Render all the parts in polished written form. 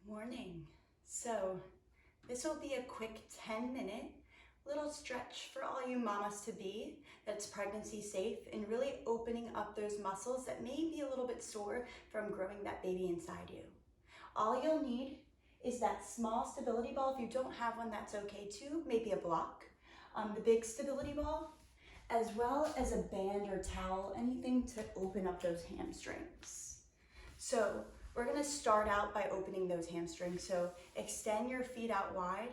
Morning. So this will be a quick 10-minute little stretch for all you mamas to be that's pregnancy safe and really opening up those muscles that may be a little bit sore from growing that baby inside you. All you'll need is that small stability ball. If you don't have one, that's okay too, maybe a block. The big stability ball, as well as a band or towel, anything to open up those hamstrings. So we're gonna start out by opening those hamstrings. So extend your feet out wide.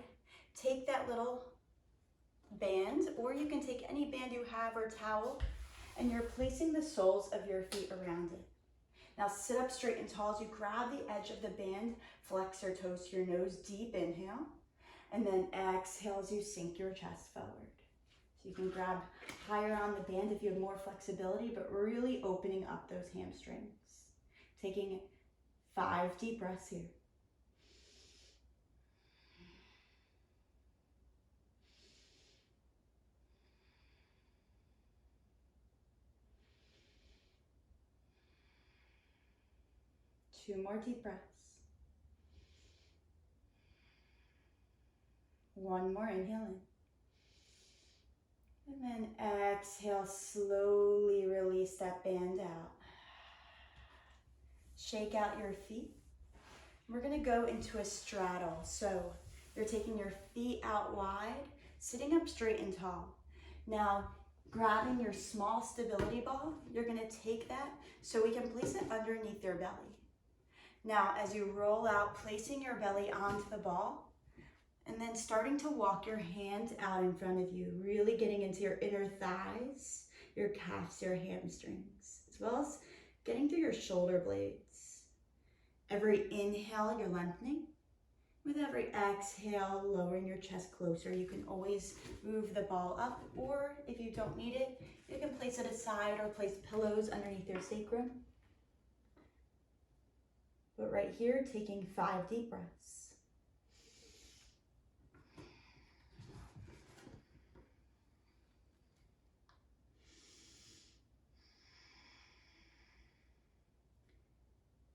Take that little band, or you can take any band you have or towel, and you're placing the soles of your feet around it. Now sit up straight and tall as you grab the edge of the band, flex your toes to your nose, deep inhale, and then exhale as you sink your chest forward. So you can grab higher on the band if you have more flexibility, but really opening up those hamstrings. Taking 5 deep breaths here. Two more deep breaths. One more inhale in. And then exhale, slowly release that band out. Shake out your feet. We're gonna go into a straddle. So you're taking your feet out wide, sitting up straight and tall. Now, grabbing your small stability ball, you're gonna take that so we can place it underneath your belly. Now, as you roll out, placing your belly onto the ball, and then starting to walk your hand out in front of you, really getting into your inner thighs, your calves, your hamstrings, as well as getting through your shoulder blades. Every inhale, you're lengthening. With every exhale, lowering your chest closer. You can always move the ball up, or if you don't need it, you can place it aside or place pillows underneath your sacrum. But right here, taking 5 deep breaths.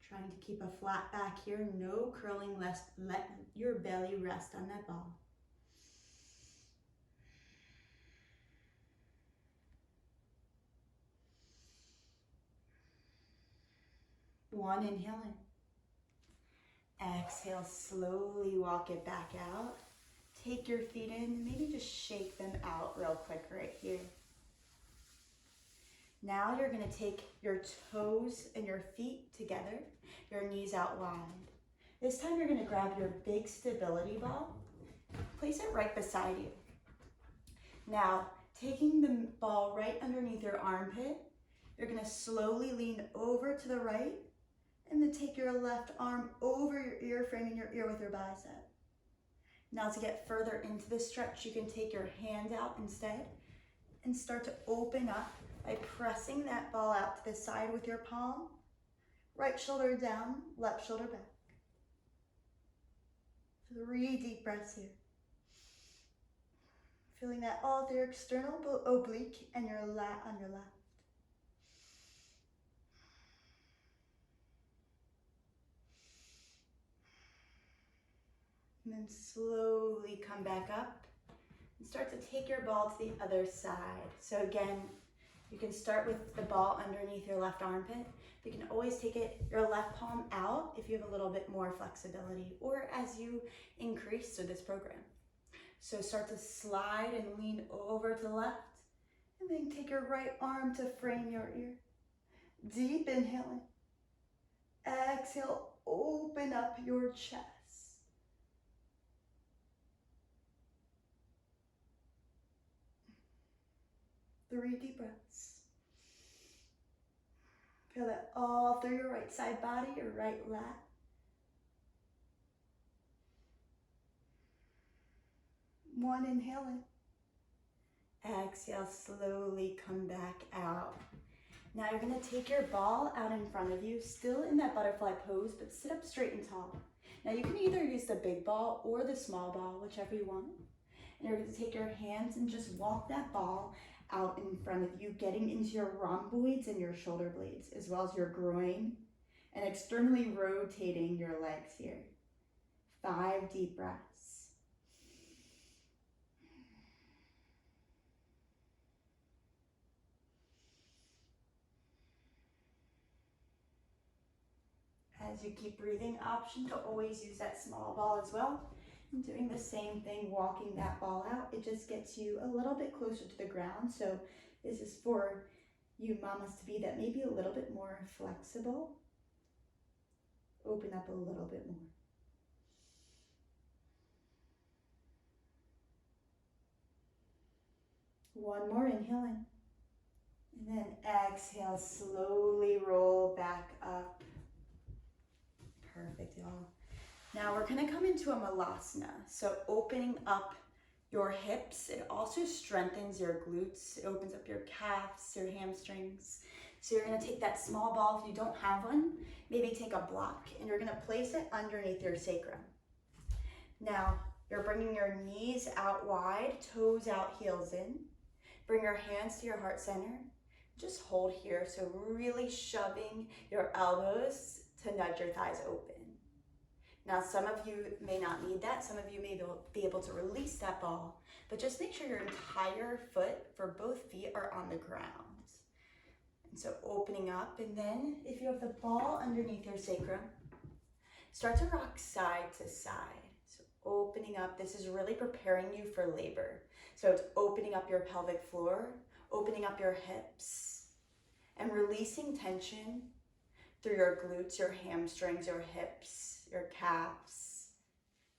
Trying to keep a flat back here, no curling, let your belly rest on that ball. One, inhale in. Exhale, slowly walk it back out. Take your feet in, maybe just shake them out real quick right here. Now you're gonna take your toes and your feet together, your knees out wide. This time you're gonna grab your big stability ball, place it right beside you. Now, taking the ball right underneath your armpit, you're gonna slowly lean over to the right, and then take your left arm over your ear, framing your ear with your bicep. Now to get further into the stretch, you can take your hand out instead and start to open up by pressing that ball out to the side with your palm. Right shoulder down, left shoulder back. 3 deep breaths here. Feeling that all through your external oblique and your lat on your left. And then slowly come back up and start to take your ball to the other side. So again, you can start with the ball underneath your left armpit. You can always take your left palm out if you have a little bit more flexibility, or as you increase through this program. So start to slide and lean over to the left, and then take your right arm to frame your ear. Deep inhale in. Exhale, open up your chest. 3 deep breaths. Feel that all through your right side body, your right lat. One, inhale in. Exhale, slowly come back out. Now you're gonna take your ball out in front of you, still in that butterfly pose, but sit up straight and tall. Now you can either use the big ball or the small ball, whichever you want. And you're gonna take your hands and just walk that ball out in front of you, getting into your rhomboids and your shoulder blades, as well as your groin, and externally rotating your legs here. 5 deep breaths. As you keep breathing, option to always use that small ball as well. And doing the same thing, walking that ball out, it just gets you a little bit closer to the ground. So this is for you mamas to be that maybe a little bit more flexible. Open up a little bit more. One more, inhale in. And then exhale, slowly roll back up. Perfect, y'all. Now we're gonna come into a malasana. So opening up your hips, it also strengthens your glutes. It opens up your calves, your hamstrings. So you're gonna take that small ball, if you don't have one, maybe take a block, and you're gonna place it underneath your sacrum. Now, you're bringing your knees out wide, toes out, heels in. Bring your hands to your heart center. Just hold here, so really shoving your elbows to nudge your thighs open. Now, some of you may not need that. Some of you may be able to release that ball, but just make sure your entire foot for both feet are on the ground. And so opening up, and then if you have the ball underneath your sacrum, start to rock side to side. So opening up, this is really preparing you for labor. So it's opening up your pelvic floor, opening up your hips, and releasing tension through your glutes, your hamstrings, your hips, your calves.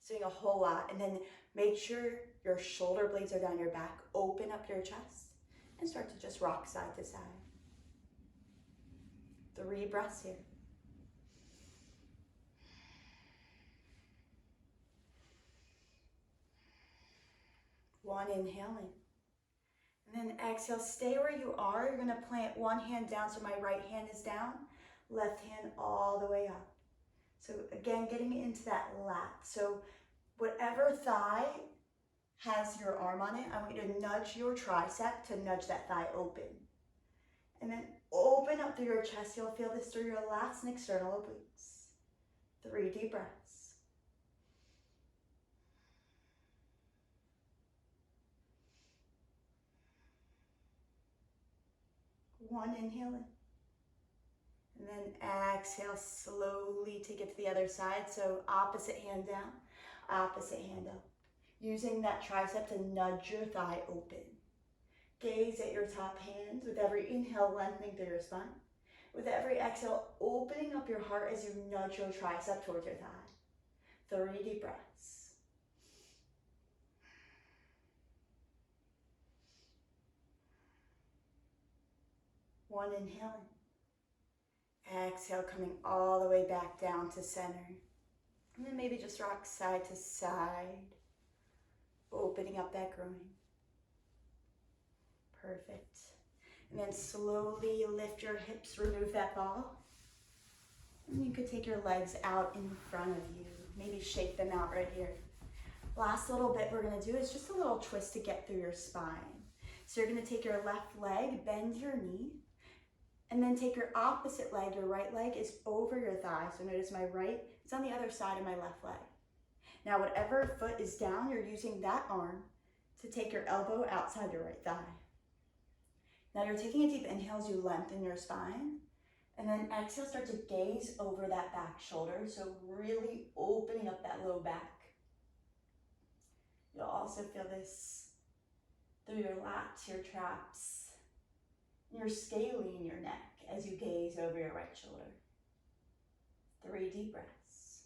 So doing a whole lot. And then make sure your shoulder blades are down your back, open up your chest, and start to just rock side to side. 3 breaths here. One, inhaling. And then exhale, stay where you are. You're gonna plant one hand down, so my right hand is down, left hand all the way up. So again, getting into that lat. So whatever thigh has your arm on it, I want you to nudge your tricep to nudge that thigh open. And then open up through your chest. You'll feel this through your lats and external obliques. 3 deep breaths. One, inhaling. And then exhale, slowly take it to the other side. So opposite hand down, opposite hand up. Using that tricep to nudge your thigh open. Gaze at your top hands with every inhale, lengthening through your spine. With every exhale, opening up your heart as you nudge your tricep towards your thigh. 3 deep breaths. One, inhaling. Exhale, coming all the way back down to center. And then maybe just rock side to side, opening up that groin. Perfect. And then slowly lift your hips, remove that ball. And you could take your legs out in front of you. Maybe shake them out right here. Last little bit we're gonna do is just a little twist to get through your spine. So you're gonna take your left leg, bend your knee, and then take your opposite leg, your right leg is over your thigh. So notice my right, it's on the other side of my left leg. Now whatever foot is down, you're using that arm to take your elbow outside your right thigh. Now you're taking a deep inhale as you lengthen your spine, and then exhale, start to gaze over that back shoulder. So really opening up that low back. You'll also feel this through your lats, your traps, your scalene in your neck as you gaze over your right shoulder. 3 deep breaths.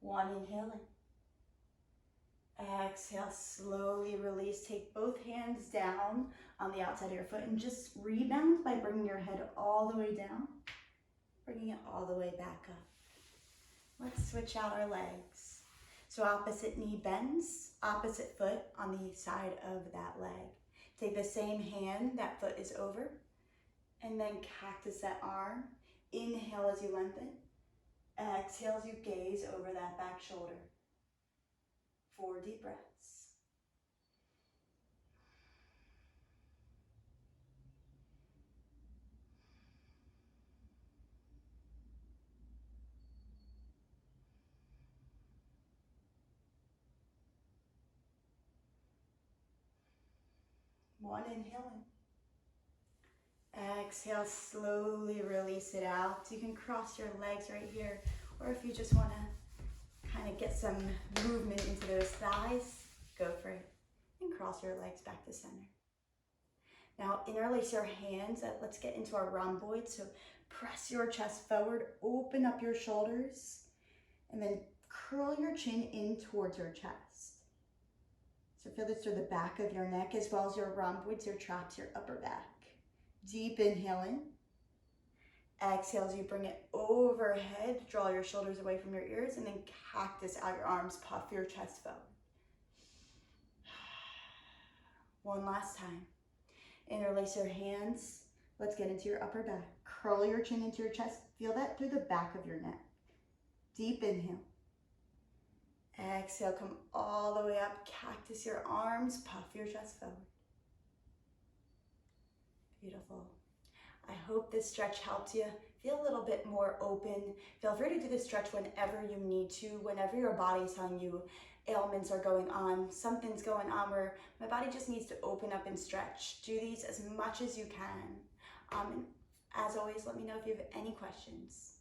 One, inhaling. Exhale, slowly release. Take both hands down on the outside of your foot and just rebound by bringing your head all the way down, bringing it all the way back up. Let's switch out our legs. So opposite knee bends, opposite foot on the side of that leg. Take the same hand, that foot is over, and then cactus that arm. Inhale as you lengthen. Exhale as you gaze over that back shoulder. 4 deep breaths. One, inhale in. Exhale, slowly release it out. You can cross your legs right here, or if you just want to kind of get some movement into those thighs, go for it. And cross your legs back to center. Now interlace your hands. Let's get into our rhomboid. So press your chest forward, open up your shoulders, and then curl your chin in towards your chest. So feel this through the back of your neck as well as your rhomboids, your traps, your upper back. Deep inhale in. Exhale as you bring it overhead. Draw your shoulders away from your ears and then cactus out your arms. Puff your chest forward. One last time. Interlace your hands. Let's get into your upper back. Curl your chin into your chest. Feel that through the back of your neck. Deep inhale. Exhale, come all the way up. Cactus your arms. Puff your chest forward. Beautiful. I hope this stretch helped you. Feel a little bit more open. Feel free to do this stretch whenever you need to, whenever your body's telling you ailments are going on, something's going on where my body just needs to open up and stretch. Do these as much as you can. And as always, let me know if you have any questions.